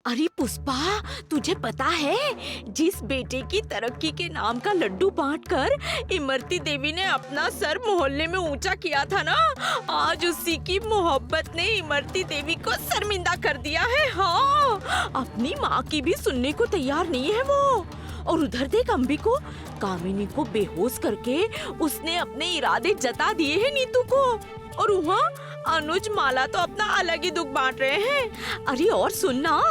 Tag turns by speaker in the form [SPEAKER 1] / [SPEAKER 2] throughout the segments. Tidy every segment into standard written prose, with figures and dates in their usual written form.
[SPEAKER 1] अरे पुष्पा, तुझे पता है जिस बेटे की तरक्की के नाम का लड्डू बांटकर इमरती देवी ने अपना सर मोहल्ले में ऊंचा किया था ना, आज उसी की मोहब्बत ने इमरती देवी को शर्मिंदा कर दिया है। हाँ, अपनी माँ की भी सुनने को तैयार नहीं है वो। और उधर देख अंबी को, कामिनी को बेहोश करके उसने अपने इरादे जता दिए हैं नीतू को। और वहाँ अनुज माला तो अपना अलग ही दुख बांट रहे हैं। अरे और सुनना,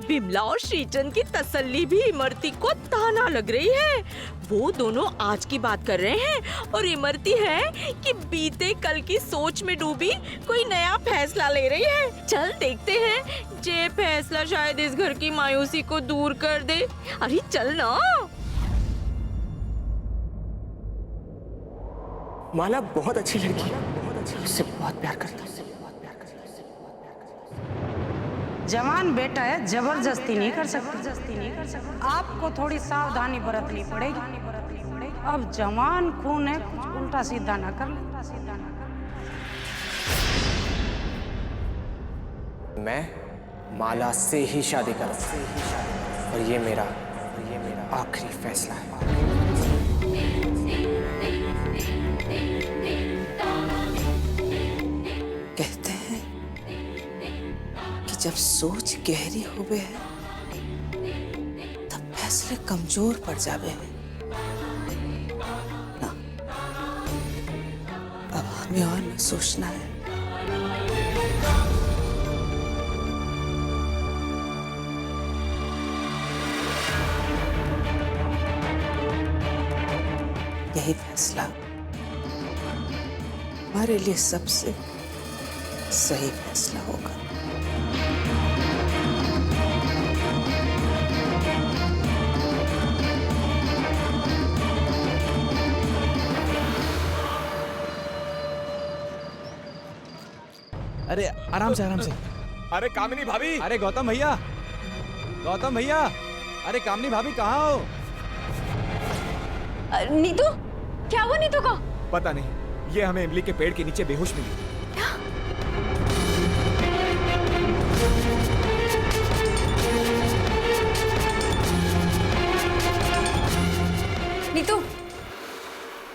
[SPEAKER 1] बिमला और श्रीचंद की तसल्ली भी इमरती को ताना लग रही है। वो दोनों आज की बात कर रहे हैं और इमरती है कि बीते कल की सोच में डूबी कोई नया फैसला ले रही है। चल देखते हैं, ये फैसला शायद इस घर की मायूसी को दूर कर दे। अरे चल ना।
[SPEAKER 2] माला बहुत अच्छी लड़की है, उससे बहुत प्यार करता हूँ।
[SPEAKER 3] जवान बेटा है, जबरदस्ती नहीं कर सकती। आपको थोड़ी सावधानी बरतनी पड़ेगी। अब जवान खून है, कुछ उल्टा सीधा ना कर ले।
[SPEAKER 2] मैं माला से ही शादी करूंगा और ये मेरा आखिरी फैसला है। कहते हैं कि जब सोच गहरी होवे है तब फैसले कमजोर पड़ जावे हैं ना। अब हमें और न सोचना है। यही फैसला हमारे लिए सबसे सही फैसला होगा।
[SPEAKER 4] अरे आराम से आराम से।
[SPEAKER 5] अरे कामिनी भाभी,
[SPEAKER 4] अरे गौतम भैया, अरे कामिनी भाभी कहाँ हो?
[SPEAKER 6] नीतू, क्या हुआ नीतू को?
[SPEAKER 5] पता नहीं, ये हमें इमली के पेड़ के नीचे बेहोश मिली।
[SPEAKER 6] नीतू,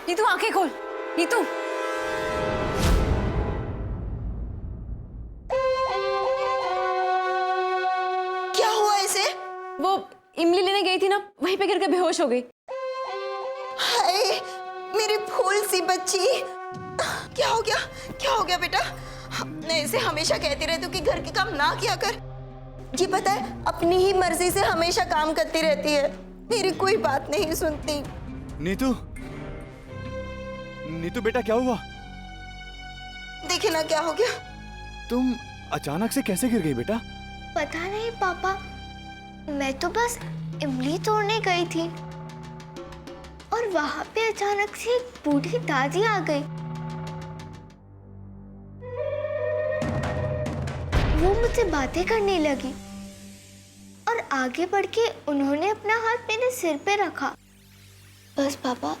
[SPEAKER 6] नीतू आंखें खोल। नीतू,
[SPEAKER 7] क्या हुआ इसे?
[SPEAKER 6] वो इमली लेने गई थी ना, वहीं पे गिर के बेहोश हो गई।
[SPEAKER 7] हाय, मेरी फूल सी बच्ची। क्या हो गया? क्या हो गया बेटा? मैं इसे हमेशा कहती रहती हूँ कि घर के काम ना किया कर। ये पता है, अपनी ही मर्जी से हमेशा काम करती रहती है, मेरी कोई बात नहीं सुनती।
[SPEAKER 5] नीतू बेटा क्या हुआ?
[SPEAKER 7] देखे ना क्या हो गया।
[SPEAKER 5] तुम अचानक से कैसे गिर गई बेटा?
[SPEAKER 8] पता नहीं पापा, मैं तो बस इमली तोड़ने गई थी और वहां पे अचानक से एक बूढ़ी दादी आ गई। वो मुझसे बातें करने लगी और आगे बढ़ के उन्होंने अपना हाथ मेरे सिर पे रखा। बस पापा,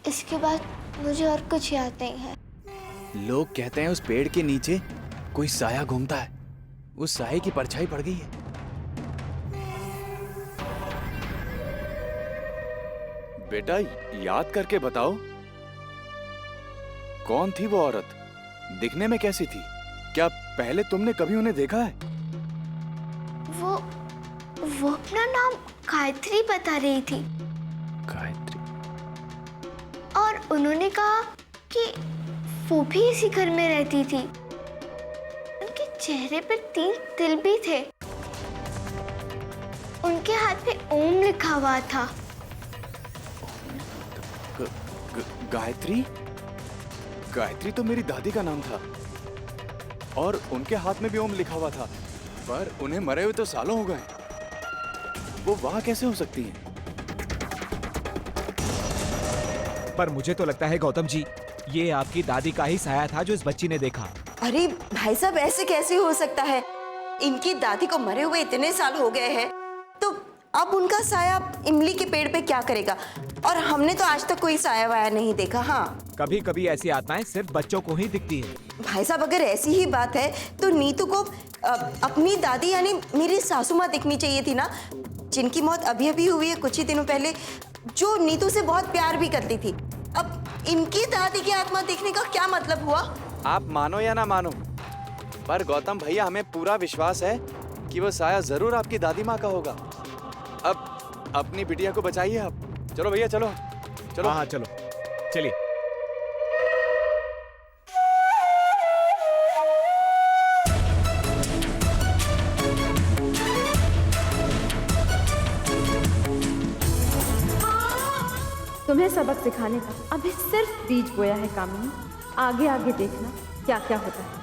[SPEAKER 8] इसके बाद मुझे और कुछ याद नहीं है।
[SPEAKER 4] लोग कहते हैं उस पेड़ के नीचे कोई साया घूमता है, उस साये की परछाई पड़ गई है।
[SPEAKER 5] बेटा याद करके बताओ, कौन थी वो औरत? दिखने में कैसी थी? क्या पहले तुमने कभी उन्हें देखा है?
[SPEAKER 8] वो अपना नाम गायत्री बता रही थी
[SPEAKER 4] गायत्री?
[SPEAKER 8] और उन्होंने कहा कि वो भी इसी घर में रहती थी। उनके चेहरे पर 3 तिल भी थे। उनके हाथ पे ओम लिखा हुआ था।
[SPEAKER 5] गायत्री? गायत्री तो मेरी दादी का नाम था और उनके हाथ में भी ओम लिखा हुआ था, पर उन्हें मरे हुए तो सालों हो गए। वो वहां कैसे हो सकती हैं?
[SPEAKER 9] पर मुझे तो लगता है गौतम जी, ये आपकी दादी का ही साया था जो इस बच्ची ने देखा।
[SPEAKER 7] अरे भाई साहब, ऐसे कैसे हो सकता है? इनकी दादी को मरे हुए इतने साल हो गए हैं, तो अब उनका साया इमली के पेड़ पे क्या करेगा? और हमने तो आज तक कोई साया वाया नहीं देखा। हाँ
[SPEAKER 9] कभी कभी ऐसी आत्माएं सिर्फ बच्चों को ही दिखती है।
[SPEAKER 7] भाई साहब, अगर ऐसी ही बात है तो नीतू को अपनी दादी यानी मेरी सासू माँ दिखनी चाहिए थी ना, जिनकी मौत अभी अभी हुई है कुछ ही दिनों पहले, जो नीतू से बहुत प्यार भी करती थी। अब इनकी दादी की आत्मा देखने का क्या मतलब हुआ?
[SPEAKER 4] आप मानो या ना मानो, पर गौतम भैया हमें पूरा विश्वास है कि वो साया जरूर आपकी दादी माँ का होगा। अब अपनी बिटिया को बचाइए आप। चलो भैया चलो चलो।
[SPEAKER 9] हाँ चलो चलिए।
[SPEAKER 6] तुम्हें सबक सिखाने का अभी सिर्फ बीज बोया है कामिनी। आगे आगे देखना क्या क्या होता है।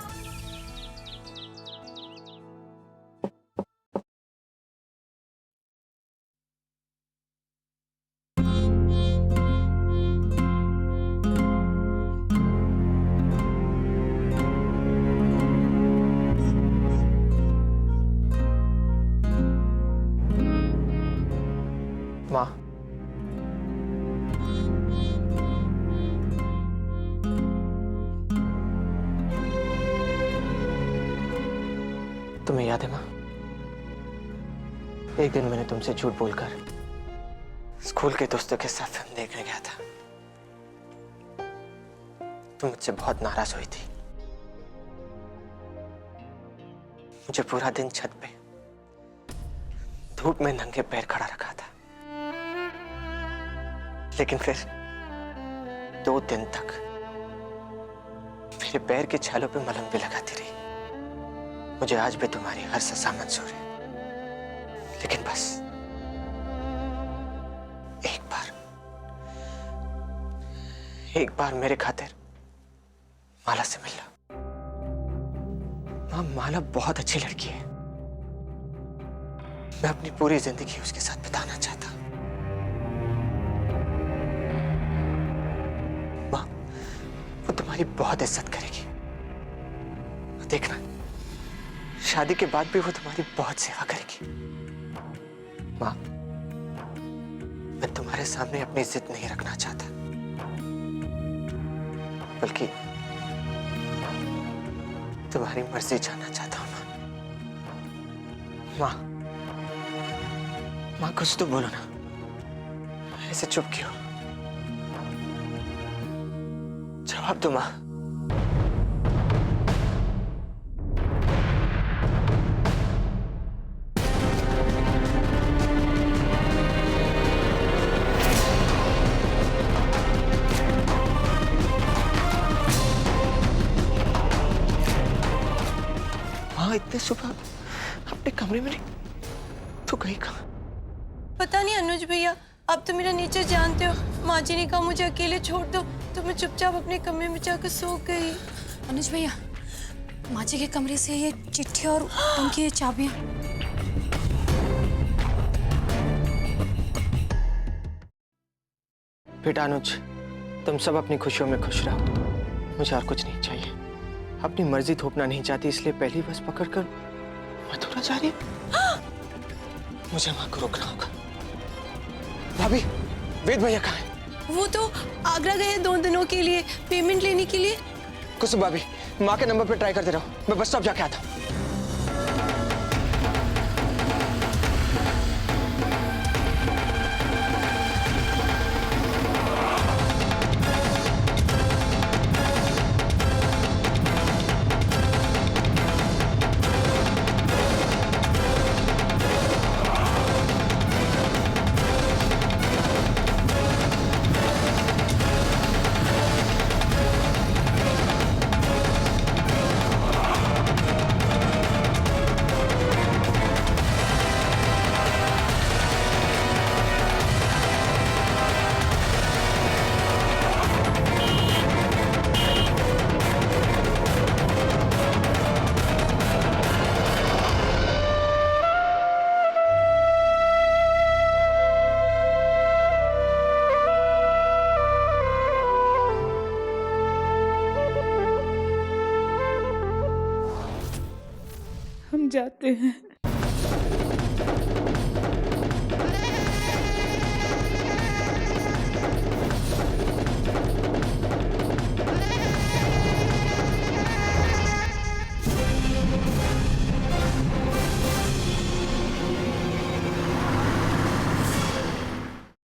[SPEAKER 2] माँ, तुम्हें याद है माँ, एक दिन मैंने तुमसे झूठ बोलकर स्कूल के दोस्तों के साथ फिल्म देखने गया था। तुम मुझसे बहुत नाराज हुई थी। मुझे पूरा दिन छत पे धूप में नंगे पैर खड़ा रखा था, लेकिन फिर 2 दिन तक मेरे पैर के छालों पे मलहम भी लगाती रही। मुझे आज भी तुम्हारी हर सजा मंजूर है, लेकिन बस एक बार मेरे खातिर माला से मिल लो। माँ, माला बहुत अच्छी लड़की है। मैं अपनी पूरी जिंदगी उसके साथ बिताना चाहता। माँ, वो तुम्हारी बहुत इज्जत करेगी। देखना, शादी के बाद भी वो तुम्हारी बहुत सेवा करेगी। माँ, मैं तुम्हारे सामने अपनी जिद नहीं रखना चाहता, बल्कि तुम्हारी मर्जी जानना चाहता हूं। माँ, माँ कुछ तो बोलो ना, ऐसे चुप क्यों? जवाब दो माँ। इतने सुबह अपने कमरे में नहीं तो गई कहाँ?
[SPEAKER 10] पता नहीं अनुज भैया, आप तो मेरा नेचर जानते हो। माँ जी ने कहा मुझे अकेले छोड़ दो, तो मैं चुपचाप अपने कमरे में जाकर सो गई।
[SPEAKER 11] अनुज भैया, माँ जी के कमरे से ये चिट्ठी और उनकी ये चाबियां।
[SPEAKER 2] बेटा अनुज, तुम सब अपनी खुशियों में खुश रहो। मुझे और कुछ नहीं चाहिए। अपनी मर्जी थोपना नहीं चाहती, इसलिए पहली बस पकड़कर मथुरा जा रही है। मुझे माँ को रोकना होगा। भाभी, वेद भैया कहाँ हैं?
[SPEAKER 10] वो तो आगरा गए 2 दिनों के लिए पेमेंट लेने के लिए।
[SPEAKER 2] कुसुम भाभी, माँ के नंबर पे ट्राई करते रहो, मैं बस स्टॉप जाके आता हूँ।
[SPEAKER 1] हम जाते हैं।